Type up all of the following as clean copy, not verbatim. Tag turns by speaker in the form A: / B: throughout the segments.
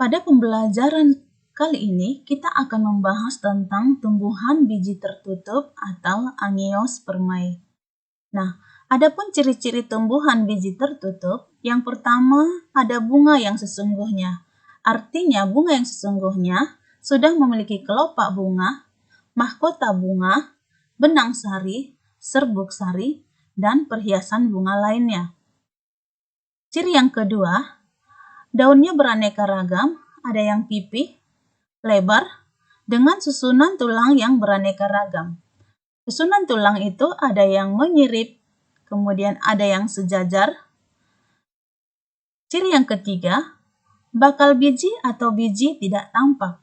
A: Pada pembelajaran kali ini, kita akan membahas tentang tumbuhan biji tertutup atau Angiospermae. Nah, adapun ciri-ciri tumbuhan biji tertutup, yang pertama ada bunga yang sesungguhnya. Artinya bunga yang sesungguhnya sudah memiliki kelopak bunga, mahkota bunga, benang sari, serbuk sari, dan perhiasan bunga lainnya. Ciri yang kedua, daunnya beraneka ragam, ada yang pipih, lebar, dengan susunan tulang yang beraneka ragam. Susunan tulang itu ada yang menyirip, kemudian ada yang sejajar. Ciri yang ketiga, bakal biji atau biji tidak tampak,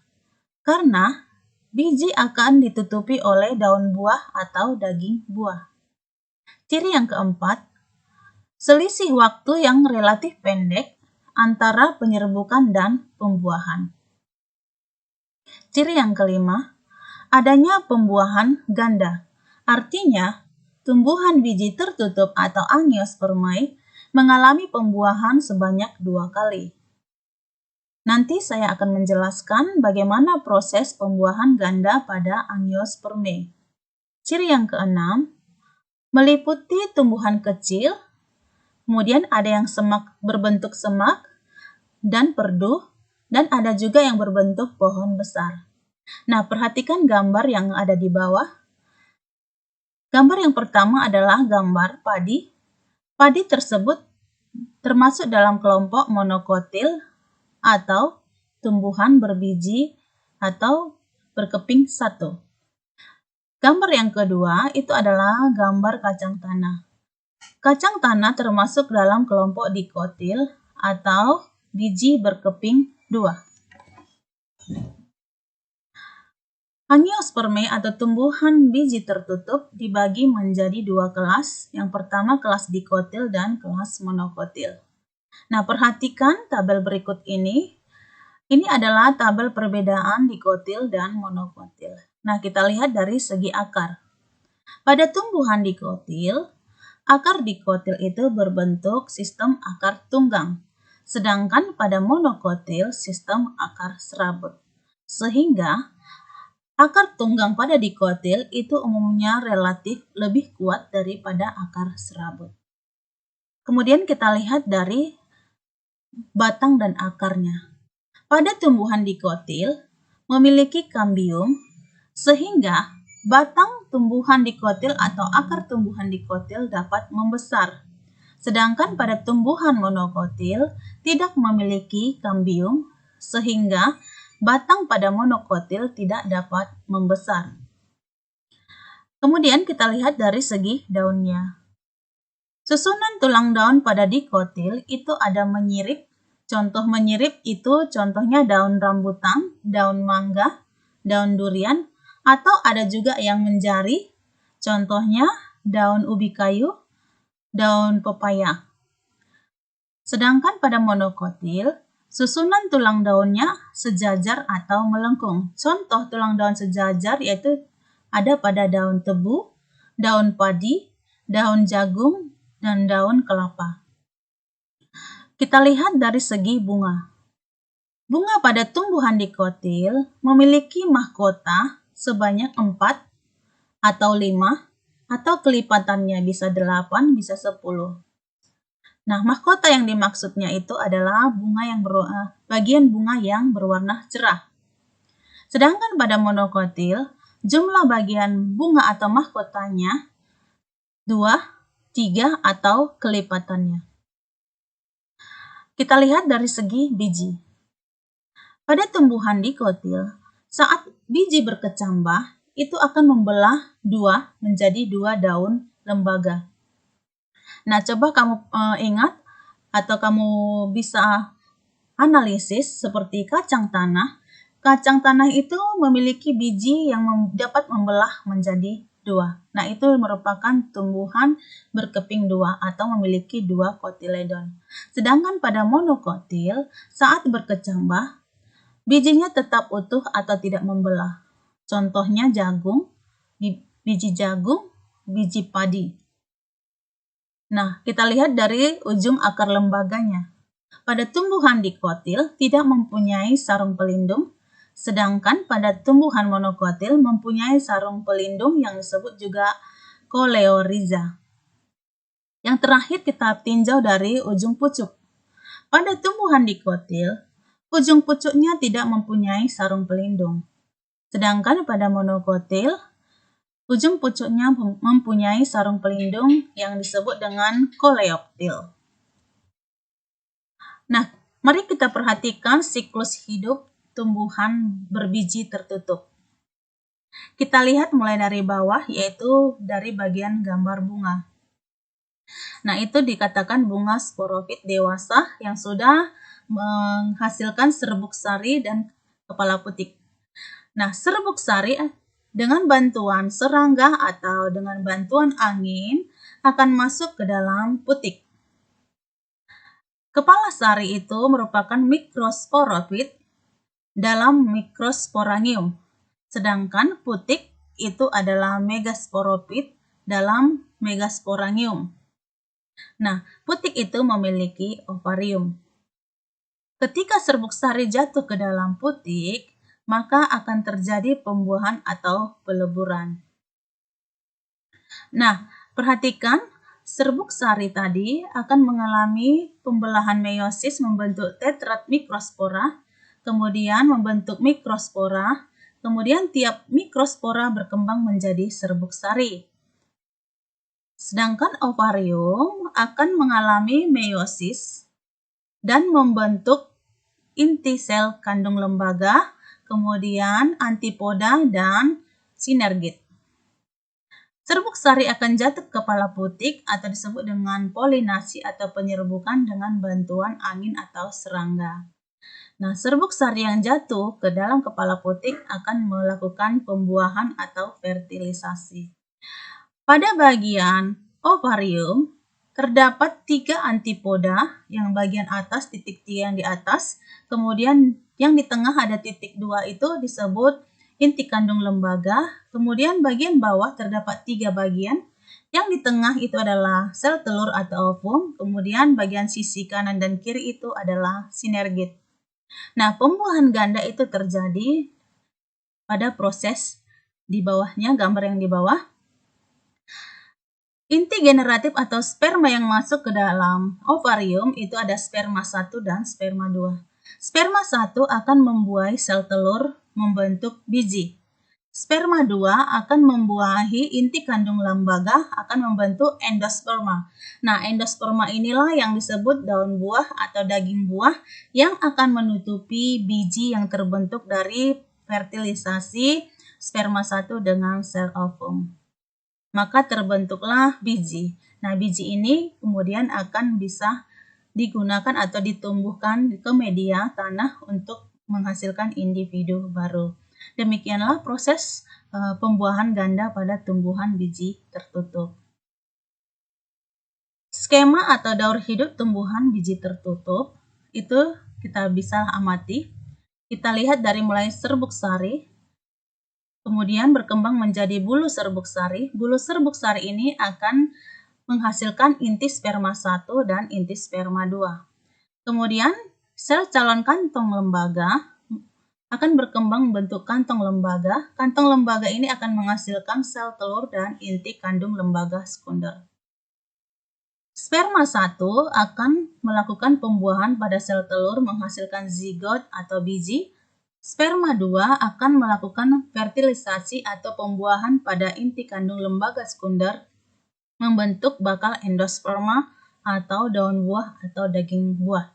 A: karena biji akan ditutupi oleh daun buah atau daging buah. Ciri yang keempat, selisih waktu yang relatif pendek antara penyerbukan dan pembuahan. Ciri yang kelima, adanya pembuahan ganda. Artinya, tumbuhan biji tertutup atau Angiospermae mengalami pembuahan sebanyak 2 kali. Nanti saya akan menjelaskan bagaimana proses pembuahan ganda pada Angiospermae. Ciri yang keenam, meliputi tumbuhan kecil, kemudian ada yang berbentuk semak dan perdu, dan ada juga yang berbentuk pohon besar. Nah, perhatikan gambar yang ada di bawah. Gambar yang pertama adalah gambar padi. Padi tersebut termasuk dalam kelompok monokotil atau tumbuhan berbiji atau berkeping satu. Gambar yang kedua itu adalah gambar kacang tanah. Kacang tanah termasuk dalam kelompok dikotil atau biji berkeping dua. Angiospermae atau tumbuhan biji tertutup dibagi menjadi 2 kelas. Yang pertama kelas dikotil dan kelas monokotil. Nah, perhatikan tabel berikut ini. Ini adalah tabel perbedaan dikotil dan monokotil. Nah, kita lihat dari segi akar. Pada tumbuhan dikotil, akar dikotil itu berbentuk sistem akar tunggang. Sedangkan pada monokotil sistem akar serabut. Sehingga akar tunggang pada dikotil itu umumnya relatif lebih kuat daripada akar serabut. Kemudian kita lihat dari batang dan akarnya. Pada tumbuhan dikotil memiliki kambium, sehingga batang tumbuhan dikotil atau akar tumbuhan dikotil dapat membesar. Sedangkan pada tumbuhan monokotil tidak memiliki kambium, sehingga batang pada monokotil tidak dapat membesar. Kemudian kita lihat dari segi daunnya. Susunan tulang daun pada dikotil itu ada menyirip. Contoh menyirip itu contohnya daun rambutan, daun mangga, daun durian, atau ada juga yang menjari. Contohnya daun ubi kayu, daun pepaya. Sedangkan pada monokotil, susunan tulang daunnya sejajar atau melengkung. Contoh tulang daun sejajar yaitu ada pada daun tebu, daun padi, daun jagung, dan daun kelapa. Kita lihat dari segi bunga. Bunga pada tumbuhan dikotil memiliki mahkota sebanyak 4 atau 5, atau kelipatannya bisa 8, bisa 10. Nah, mahkota yang dimaksudnya itu adalah bagian bunga yang berwarna cerah. Sedangkan pada monokotil, jumlah bagian bunga atau mahkotanya 2, 3, atau kelipatannya. Kita lihat dari segi biji. Pada tumbuhan dikotil, saat biji berkecambah, itu akan membelah 2 menjadi 2 daun lembaga. Nah, coba kamu ingat atau kamu bisa analisis seperti kacang tanah. Kacang tanah itu memiliki biji yang dapat membelah menjadi 2. Nah, itu merupakan tumbuhan berkeping 2 atau memiliki 2 kotiledon. Sedangkan pada monokotil, saat berkecambah, bijinya tetap utuh atau tidak membelah. Contohnya jagung, biji jagung, biji padi. Nah, kita lihat dari ujung akar lembaganya. pada tumbuhan dikotil tidak mempunyai sarung pelindung, sedangkan pada tumbuhan monokotil mempunyai sarung pelindung yang disebut juga koleoriza. Yang terakhir kita tinjau dari ujung pucuk. Pada tumbuhan dikotil, ujung pucuknya tidak mempunyai sarung pelindung. Sedangkan pada monokotil, ujung pucuknya mempunyai sarung pelindung yang disebut dengan koleoptil. Nah, mari kita perhatikan siklus hidup tumbuhan berbiji tertutup. Kita lihat mulai dari bawah, yaitu dari bagian gambar bunga. Nah, itu dikatakan bunga sporofit dewasa yang sudah menghasilkan serbuk sari dan kepala putik. Nah, serbuk sari dengan bantuan serangga atau dengan bantuan angin akan masuk ke dalam putik. Kepala sari itu merupakan mikrosporofit dalam mikrosporangium, sedangkan putik itu adalah megasporofit dalam megasporangium. Nah, putik itu memiliki ovarium. Ketika serbuk sari jatuh ke dalam putik, maka akan terjadi pembuahan atau peleburan. Nah, perhatikan serbuk sari tadi akan mengalami pembelahan meiosis membentuk tetrad mikrospora, kemudian membentuk mikrospora, kemudian tiap mikrospora berkembang menjadi serbuk sari. Sedangkan ovarium akan mengalami meiosis dan membentuk inti sel kandung lembaga, kemudian antipoda dan sinergit. Serbuk sari akan jatuh ke kepala putik atau disebut dengan polinasi atau penyerbukan dengan bantuan angin atau serangga. Nah, serbuk sari yang jatuh ke dalam kepala putik akan melakukan pembuahan atau fertilisasi. Pada bagian ovarium, terdapat 3 antipoda, yang bagian atas titik 3 yang di atas, kemudian yang di tengah ada titik 2 itu disebut inti kandung lembaga, kemudian bagian bawah terdapat 3 bagian, yang di tengah itu adalah sel telur atau ovum, kemudian bagian sisi kanan dan kiri itu adalah sinergit. Nah, pembuahan ganda itu terjadi pada proses di bawahnya, gambar yang di bawah. Inti generatif atau sperma yang masuk ke dalam ovarium itu ada sperma 1 dan sperma 2. Sperma 1 akan membuahi sel telur membentuk biji. Sperma 2 akan membuahi inti kandung lembaga akan membentuk endosperma. Nah, endosperma inilah yang disebut daun buah atau daging buah yang akan menutupi biji yang terbentuk dari fertilisasi sperma 1 dengan sel ovum. Maka terbentuklah biji. Nah, biji ini kemudian akan bisa digunakan atau ditumbuhkan ke media tanah untuk menghasilkan individu baru. Demikianlah proses pembuahan ganda pada tumbuhan biji tertutup. Skema atau daur hidup tumbuhan biji tertutup itu kita bisa amati. Kita lihat dari mulai serbuk sari, kemudian berkembang menjadi bulu serbuk sari. Bulu serbuk sari ini akan menghasilkan inti sperma 1 dan inti sperma 2. Kemudian sel calon kantong lembaga akan berkembang membentuk kantong lembaga. Kantong lembaga ini akan menghasilkan sel telur dan inti kandung lembaga sekunder. Sperma 1 akan melakukan pembuahan pada sel telur menghasilkan zigot atau biji. Sperma 2 akan melakukan fertilisasi atau pembuahan pada inti kandung lembaga sekunder membentuk bakal endosperma atau daun buah atau daging buah.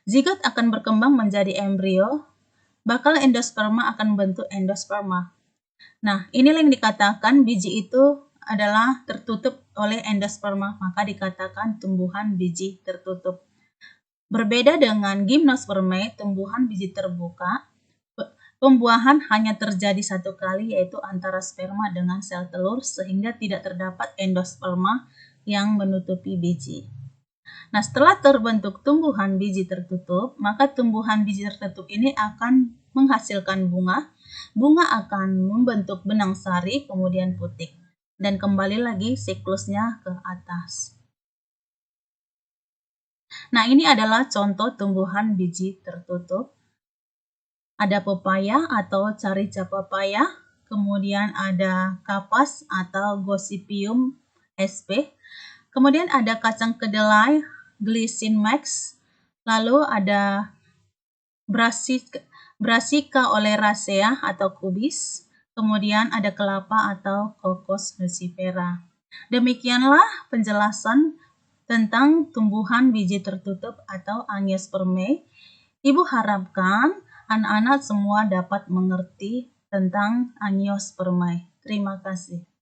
A: Zigot akan berkembang menjadi embrio. Bakal endosperma akan membentuk endosperma. Nah, inilah yang dikatakan biji itu adalah tertutup oleh endosperma, maka dikatakan tumbuhan biji tertutup. Berbeda dengan gymnospermae, tumbuhan biji terbuka, pembuahan hanya terjadi satu kali, yaitu antara sperma dengan sel telur, sehingga tidak terdapat endosperma yang menutupi biji. Nah, setelah terbentuk tumbuhan biji tertutup, maka tumbuhan biji tertutup ini akan menghasilkan bunga. Bunga akan membentuk benang sari, kemudian putik. Dan kembali lagi siklusnya ke atas. Nah, ini adalah contoh tumbuhan biji tertutup. Ada pepaya atau carica papaya, kemudian ada kapas atau Gossypium sp, kemudian ada kacang kedelai, Glycine max, lalu ada Brassica oleracea atau kubis, kemudian ada kelapa atau Cocos nucifera. Demikianlah penjelasan tentang tumbuhan biji tertutup atau Angiospermae. Ibu harapkan anak-anak semua dapat mengerti tentang Angiospermae. Terima kasih.